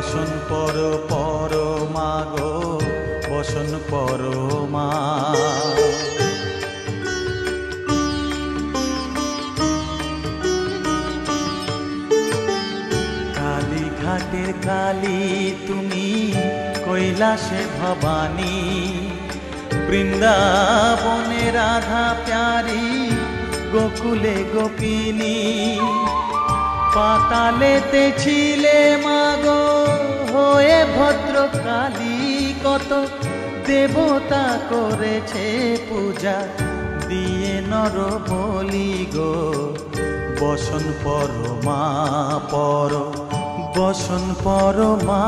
বসন পর মা গো, বসন পর মা। কালীঘাটের কালী তুমি, কৈলাসে ভবানী, বৃন্দাবনে রাধা প্যারি, গোকুলে গোপিনী। পাতালেতে ছিলে মাগো হয়ে ভদ্রকালী, কত দেবতা করেছে পূজা দিয়ে নর বলি গো। বসন পর মা পর, বসন পর মা।